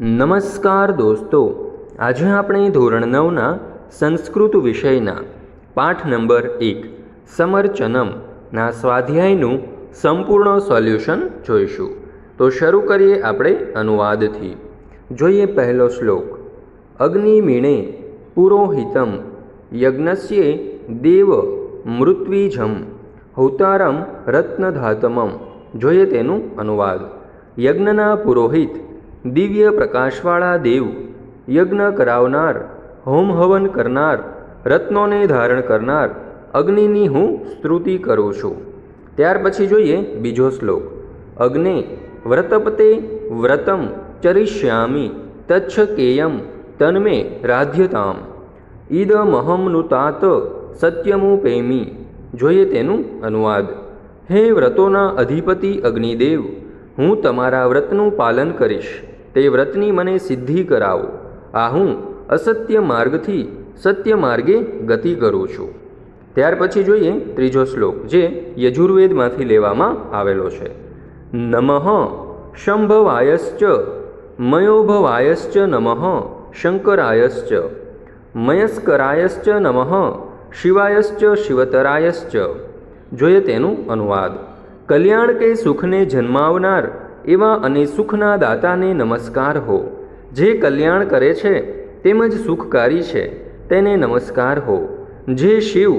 નમસ્કાર દોસ્તો, આજે આપણે ધોરણ 9ના સંસ્કૃત વિષયના પાઠ નંબર 1 સમર્ચનમના સ્વાધ્યાયનું સંપૂર્ણ સોલ્યુશન જોઈશું. તો શરૂ કરીએ આપણે અનુવાદથી. જોઈએ પહેલો શ્લોક. અગ્નિમીણે પુરોહિતમ યજ્ઞસ્યે દેવ મૃત્વીજમ હોતારમ રત્નધાતમમ. જોઈએ તેનું અનુવાદ. યજ્ઞના પુરોહિત, દિવ્ય પ્રકાશવાળા દેવ, યજ્ઞ કરાવનાર, હોમ હવન કરનાર, રત્નોને ધારણ કરનાર અગ્નિની હું સ્તુતિ કરું છું. ત્યાર પછી જોઈએ બીજો શ્લોક. અગ્ને વ્રતપતે વ્રતમ ચરિષ્યામિ તચ્છકેયમ તન્મે રાધ્યતામ ઈદમહમનુતાત સત્યમુપેમી. જોઈએ તેનું અનુવાદ. હે વ્રતોના અધિપતિ અગ્નિદેવ, હું તમારા વ્રતનું પાલન કરીશ. તે વ્રતની મને સિદ્ધિ કરાવો. આ હું અસત્ય માર્ગથી સત્ય માર્ગે ગતિ કરું છું. ત્યાર પછી જોઈએ ત્રીજો શ્લોક, જે યજુર્વેદમાંથી લેવામાં આવેલો છે. નમઃ શંભવાયશ્ચ મયોભવાયશ્ચ નમઃ શંકરાયશ્ચ મયસ્કરાયશ્ચ નમઃ શિવાયશ્ચ શિવતરાયશ્ચ. જોઈએ તેનું અનુવાદ. કલ્યાણ કે સુખને જન્માવનાર એવા અને સુખના દાતાને નમસ્કાર હો. જે કલ્યાણ કરે છે તેમજ સુખકારી છે તેને નમસ્કાર હો. જે શિવ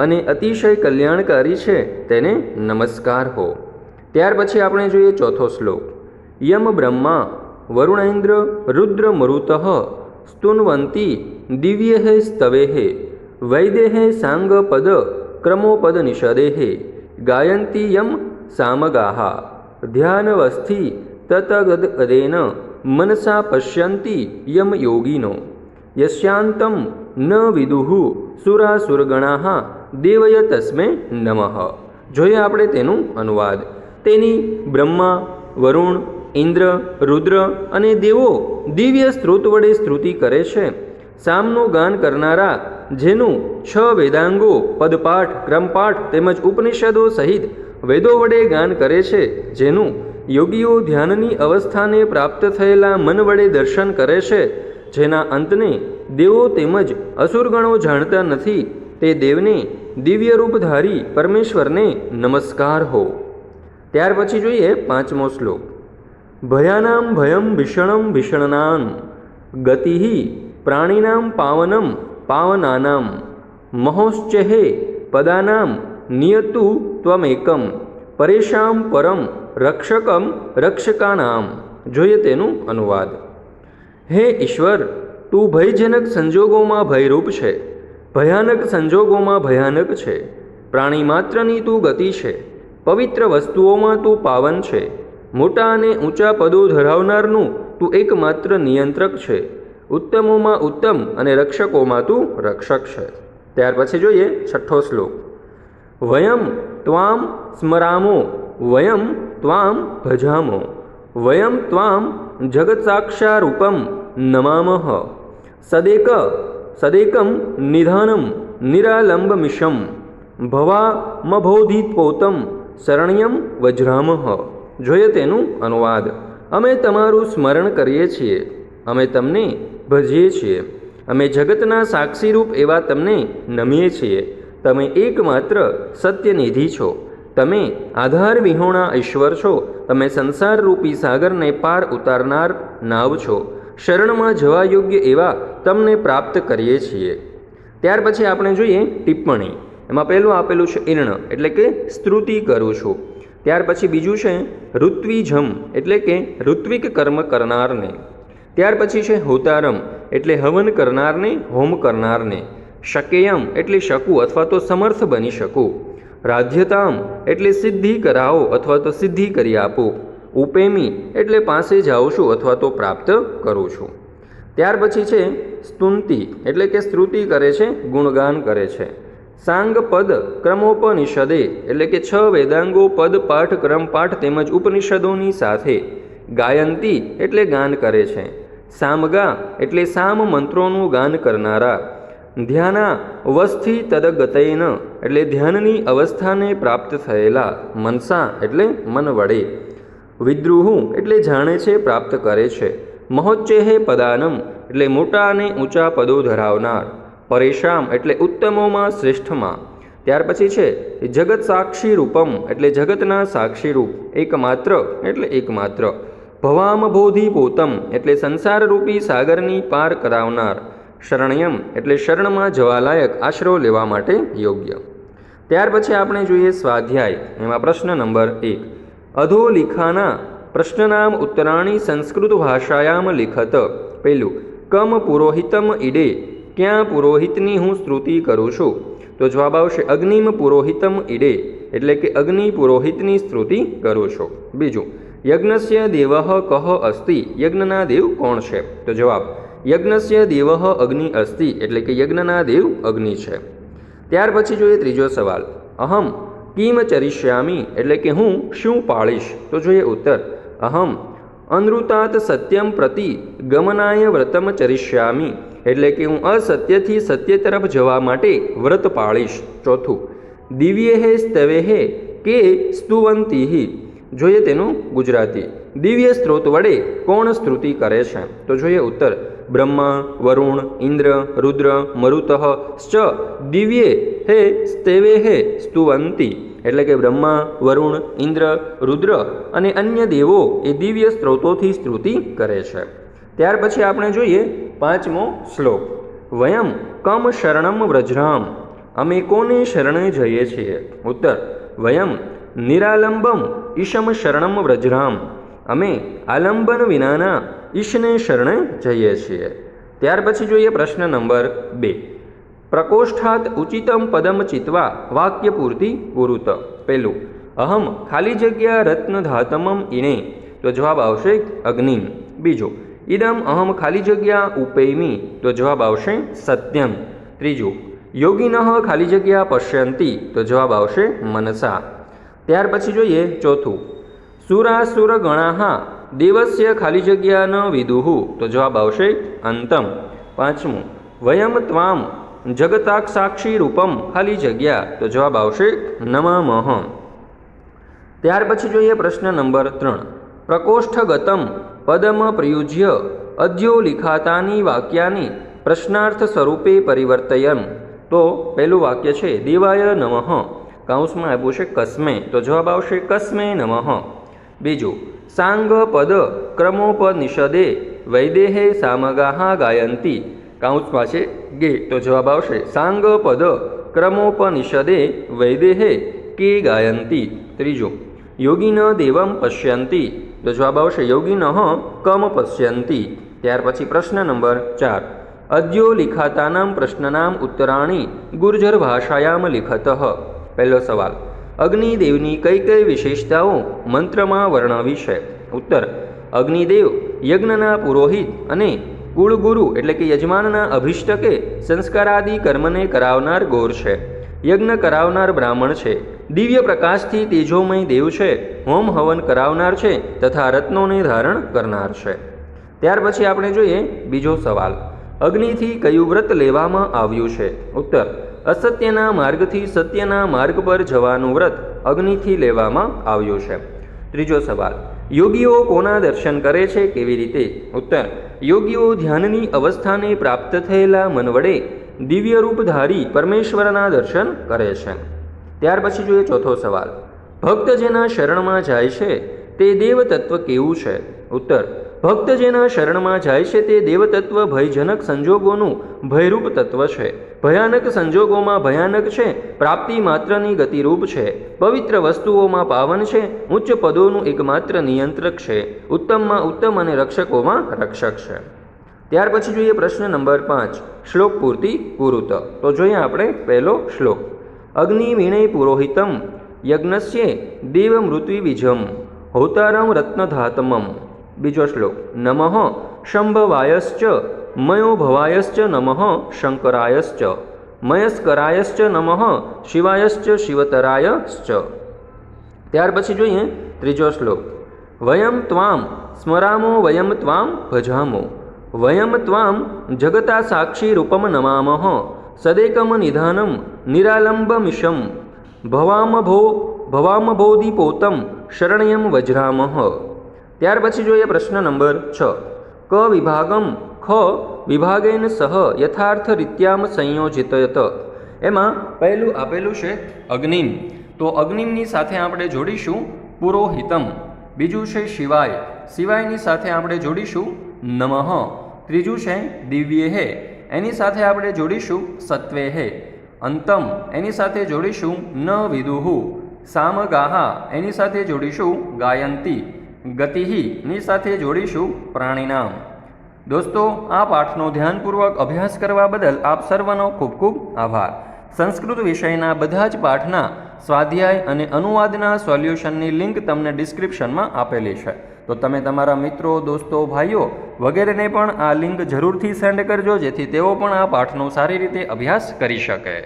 અને અતિશય કલ્યાણકારી છે તેને નમસ્કાર હો. ત્યાર પછી આપણે જોઈએ ચોથો શ્લોક. યમ બ્રહ્મા વરુણેન્દ્ર રુદ્ર મરુતઃ સ્તુન્વંતી દિવ્યેઃ સ્તવેઃ વૈદેઃ સાંગપદ ક્રમોપદ નિષદેઃ ગાયંતી યમ સામગાહ ધ્યાનવસ્થિ તતગદેન મનસા પશ્યંતી યમ યોગીનો યસ્યાંતમ ન વિદુઃ સુરાસુરગણાઃ દેવય તસ્મે નમઃ. જોઈએ આપણે તેનું અનુવાદ. તેની બ્રહ્મા, વરુણ, ઇન્દ્ર, રુદ્ર અને દેવો દિવ્ય સ્ત્રોત વડે સ્તુતિ કરે છે. સામનું ગાન કરનારા, જેનું 6 વેદાંગો પદપાઠ, ક્રમપાઠ તેમજ ઉપનિષદો સહિત વેદો વડે ગાન કરે છે. જેનું યોગીઓ ધ્યાનની અવસ્થાને પ્રાપ્ત થયેલા મન વડે દર્શન કરે છે. જેના અંતને દેવો તેમજ અસુરગણો જાણતા નથી. તે દેવને દિવ્ય રૂપધારી પરમેશ્વરને નમસ્કાર હો. ત્યાર પછી જોઈએ પાંચમો શ્લોક. ભયાનામ ભયમ ભીષણમ ભીષણનામ ગતિ પ્રાણીનામ પાવનમ પાવનાનામ મહોશ્ચહે પદાનામ નિયતુ ત્વમેકમ પરેશામ પરમ રક્ષકમ રક્ષકાનામ. જોઈએ તેનું અનુવાદ. હે ઈશ્વર, તું ભયજનક સંજોગોમાં ભયરૂપ છે, ભયાનક સંજોગોમાં ભયાનક છે. પ્રાણી માત્રની તું ગતિ છે, પવિત્ર વસ્તુઓમાં તું પાવન છે. મોટા અને ઊંચા પદો ધરાવનારનું તું એકમાત્ર નિયંત્રક છે. ઉત્તમોમાં ઉત્તમ અને રક્ષકોમાં તું રક્ષક છે. ત્યાર પછી જોઈએ છઠ્ઠો શ્લોક. વયમ ત્વામ સ્મરામો વયમ ત્વામ ભજામો વયમ ત્વામ જગત્સાક્ષારૂપમ નમામઃ સદેકમ નિધાનમ નિરાલંબમિશમ ભવામભોધિતપોતમ શરણ્યમ વજ્રામઃ. જોઈએ તેનું અનુવાદ. અમે તમારું સ્મરણ કરીએ છીએ, અમે તમને ભજીએ છીએ, અમે જગતના સાક્ષીરૂપ એવા તમને નમીએ છીએ. તમે એકમાત્ર સત્યનિધિ છો. તમે આધાર વિહોણા ઈશ્વર છો. તમે સંસારરૂપી સાગરને પાર ઉતારનાર નાવ છો. શરણમાં જવા યોગ્ય એવા તમને પ્રાપ્ત કરીએ છીએ. ત્યાર પછી આપણે જોઈએ ટિપ્પણી. એમાં પહેલું આપેલું છે ઈર્ણ, એટલે કે સ્તુતિ કરું છું. ત્યાર પછી બીજું છે ઋત્વિજમ, એટલે કે ઋત્વિક કર્મ કરનારને. ત્યાર પછી છે હોતારમ, એટલે હવન કરનારને, હોમ કરનારને. શકેયમ, એટલે શકું અથવા તો સમર્થ બની શકું. રાધ્યતામ, એટલે સિદ્ધિ કરાવો અથવા તો સિદ્ધિ કરી આપો. ઉપેમી, એટલે પાસે જાઉં છું અથવા તો પ્રાપ્ત કરું છું. ત્યાર પછી છે સ્તુતિ, એટલે કે સ્તુતિ કરે છે, ગુણગાન કરે છે. સાંગ પદ ક્રમોપનિષદે, એટલે કે 6 વેદાંગો પદ પાઠ, ક્રમપાઠ તેમજ ઉપનિષદોની સાથે. ગાયંતી, એટલે ગાન કરે છે. સામગા, એટલે સામ મંત્રોનું ગાન કરનારા. ધ્યાના વસ્થિ તદગતૈન, એટલે ધ્યાનની અવસ્થાને પ્રાપ્ત થયેલા. મનસા, એટલે મન વડે. વિદ્રુહુ એટલે જાણે છે, પ્રાપ્ત કરે છે. મહોચ્ચેહે પદાનમ એટલે મોટા અને ઊંચા પદો ધરાવનાર, પરેશામ એટલે ઉત્તમોમાં શ્રેષ્ઠમાં. ત્યાર પછી છે જગત સાક્ષી રૂપમ એટલે જગતના સાક્ષી રૂપ, એકમાત્ર એટલે એકમાત્ર. ભવામ બોધિ પોતમ એટલે સંસારરૂપી સાગરની પાર કરાવનાર, શરણ્યમ એટલે શરણમાં જવાલાયક આશરો લેવા માટે યોગ્ય. ત્યાર પછી આપણે જોઈએ સ્વાધ્યાય. એમાં પ્રશ્ન નંબર 1. અધોલિખાના પ્રશ્નનામ ઉત્તરાણી સંસ્કૃત ભાષાયામ લિખત. પહેલું, કમ પુરોહિતમ ઈડે ક્યાં પુરોહિતની હું સ્તુતિ કરું છું? તો જવાબ આવશે અગ્નિમ પુરોહિતમ ઈડે એટલે કે અગ્નિ પુરોહિતની સ્તુતિ કરું છું. બીજું, યજ્ઞસ્ય દેવઃ કહ અસ્તિ યજ્ઞના દેવ કોણ છે? તો જવાબ યજ્ઞસ્ય દેવઃ અગ્નિ અસ્તિ એટલે કે યજ્ઞના દેવ અગ્નિ છે. ત્યાર પછી જોઈએ ત્રીજો સવાલ. અહમ કિમ ચરિષ્યામી એટલે કે હું શું પાળીશ? તો જોઈએ ઉત્તર અહમ અનૃતાત સત્યમ પ્રતિ ગમનાય વ્રતમ ચરિષ્યામી એટલે કે હું અસત્યથી સત્ય તરફ જવા માટે વ્રત પાળીશ. ચોથું, દિવ્યેહે સ્તવેહે કે સ્તુવંતીહી જોઈએ તેનું ગુજરાતી. દિવ્ય સ્ત્રોત વડે કોણ સ્તુતિ કરે છે? તો જોઈએ ઉત્તર બ્રહ્મા, વરુણ, ઇન્દ્ર, રુદ્ર, મરુતઃ ચ દિવ્યે હે સ્તેવે હે સ્તુવંતી એટલે કે બ્રહ્મા, વરુણ, ઇન્દ્ર, રુદ્ર અને અન્ય દેવો એ દિવ્ય સ્ત્રોતોથી સ્તુતિ કરે છે. ત્યાર પછી આપણે જોઈએ પાંચમો શ્લોક. વયમ કમ શરણમ વ્રજરામ અમે કોને શરણે જઈએ છીએ? ઉત્તર વયમ નિરાલંબમ ઈશમ શરણમ વ્રજરામ અમે આલંબન વિનાના ઈશને શરણે જઈએ છીએ. ત્યાર પછી જોઈએ પ્રશ્ન નંબર 2. પ્રકોષ્ઠાત ઉચિતમ પદમ ચિત્વા વાક્ય પૂર્તિ કુરુત. પહેલું, અહમ ખાલી જગ્યા રત્નધાતમમ ઈણે તો જવાબ આવશે અગ્નિમ. બીજું, ઇદમ અહમ ખાલી જગ્યા ઉપૈમી તો જવાબ આવશે સત્યમ. ત્રીજું, યોગિનઃ ખાલી જગ્યા પશ્યંતી તો જવાબ આવશે મનસા. ત્યાર પછી જોઈએ ચોથું, સુરાસુર ગણાહા દેવસ્ય ખાલી જગ્યા ન વિદુહુ તો જવાબ આવશે અંતમ. પાંચમું, વયમ ત્વામ જગતાક સાક્ષી રૂપમ ખાલી જગ્યા તો જવાબ આવશે નમામહ. ત્યાર પછી જોઈએ પ્રશ્ન નંબર 3. પ્રકોષ્ઠગતમ પદમ પ્રયુજ્ય અદ્યો લિખાતાની વાક્યાની પ્રશ્નાર્થ સ્વરૂપે પરિવર્તયન. તો પહેલું વાક્ય છે દેવાય નમઃ કૌંસમાં આપ્યું છે કસ્મે તો જવાબ આવશે કસ્મે નમઃ. બીજું, સાંગ પદ ક્રમોપનિષદે વૈદેહે સામગાહા ગાયંતી કૌંસમાં છે ગે તો જવાબ આવશે સાંગ પદ ક્રમોપનિષદે વૈદેહે કે ગાયંતી. ત્રીજું, યોગિન દેવમ પશ્યંતી તો જવાબ આવશે યોગિનઃ કમ પશ્યંતી. ત્યાર પછી પ્રશ્ન નંબર 4. અદ્યો લિખાતાનામ પ્રશ્નનામ ઉત્તરાણી ગુર્જર ભાષાયામ લિખતઃ. પહેલો સવાલ, અગ્નિદેવની કઈ કઈ વિશેષતાઓ મંત્રમાં વર્ણવી છે? ઉત્તર, અગ્નિદેવ યજ્ઞના પુરોહિત અને કુળગુરુ એટલે કે યજમાનના અભિષ્ટકે સંસ્કારાદિ કર્મને કરાવનાર ગોર છે. યજ્ઞ કરાવનાર બ્રાહ્મણ છે. દિવ્ય પ્રકાશથી તેજોમય દેવ છે. હોમ હવન કરાવનાર છે તથા રત્નોને ધારણ કરનાર છે. ત્યાર પછી આપણે જોઈએ બીજો સવાલ, અગ્નિથી કયું વ્રત લેવામાં આવ્યું છે? ઉત્તર, અસત્યના માર્ગથી સત્યના માર્ગ પર જવાનું વ્રત અગ્નિથી લેવામાં આવ્યું છે. ત્રીજો સવાલ, યોગીઓ કોના દર્શન કરે છે કેવી રીતે? ઉત્તર, યોગીઓ ધ્યાનની અવસ્થાને પ્રાપ્ત થયેલા મન વડે દિવ્ય રૂપધારી પરમેશ્વરના દર્શન કરે છે. ત્યાર પછી જોઈએ ચોથો સવાલ, ભક્ત જેના શરણમાં જાય છે તે દેવતત્વ કેવું છે? ઉત્તર, ભક્ત જેના શરણમાં જાય છે તે દેવતત્વ ભયજનક સંજોગોનું ભયરૂપ તત્વ છે. ભયાનક સંજોગોમાં ભયાનક છે. પ્રાપ્તિ માત્રની ગતિરૂપ છે. પવિત્ર વસ્તુઓમાં પાવન છે. ઉચ્ચ પદોનું એકમાત્ર નિયંત્રક છે. ઉત્તમમાં ઉત્તમ અને રક્ષકોમાં રક્ષક છે. ત્યાર પછી જોઈએ પ્રશ્ન નંબર 5, શ્લોક પૂર્તિ કુરુત. તો જોઈએ આપણે પહેલો શ્લોક, અગ્નિ વિણય પુરોહિતમ યજ્ઞસ્ય દેવ મૃત્વિ બીજમ હોતારમ રત્નધાતમમ. બીજો શ્લોક, નમઃ શંભવાયશ્ચ મયો ભવાયશ્ચ નમઃ શંકરાયશ્ચ મયસ્કરાયશ્ચ નમઃ શિવાયશ્ચ શિવતરાયશ્ચ. ત્યાર પછી જોઈએ ત્રીજો શ્લોક, વયમ ત્વામ સ્મરામો વયમ ત્વામ ભજામો વયમ ત્વામ જગતા સાક્ષી રૂપમ નમામઃ સદેકમ નિધાનમ નિરાલંબમિશમ ભવામભોધિપોતમ શરણ્યમ વજરામઃ. ત્યાર પછી જોઈએ પ્રશ્ન નંબર 6, ક વિભાગમ ખ વિભાગેન સહ યથાર્થરીત્યામ સંયોજિતયત. એમાં પહેલું આપેલું છે અગ્નિમ, તો અગ્નિમની સાથે આપણે જોડીશું પુરોહિતમ. બીજું છે શિવાય, શિવાયની સાથે આપણે જોડીશું નમઃ. ત્રીજું છે દિવ્યેહે, એની સાથે આપણે જોડીશું સત્વેહે. અંતમ, એની સાથે જોડીશું ન વિદુહુ. સામગાહા, એની સાથે જોડીશું ગાયંતી. ગતિહિની સાથે જોડીશું પ્રાણીનામ. દોસ્તો, આ પાઠનો ધ્યાનપૂર્વક અભ્યાસ કરવા બદલ આપ સર્વનો ખૂબ ખૂબ આભાર. સંસ્કૃત વિષયના બધા જ પાઠના સ્વાધ્યાય અને અનુવાદના સોલ્યુશનની લિંક તમને ડિસ્ક્રિપ્શનમાં આપેલી છે, તો તમે તમારા મિત્રો, દોસ્તો, ભાઈઓ વગેરેને પણ આ લિંક જરૂરથી સેન્ડ કરજો, જેથી તેઓ પણ આ પાઠનો સારી રીતે અભ્યાસ કરી શકે.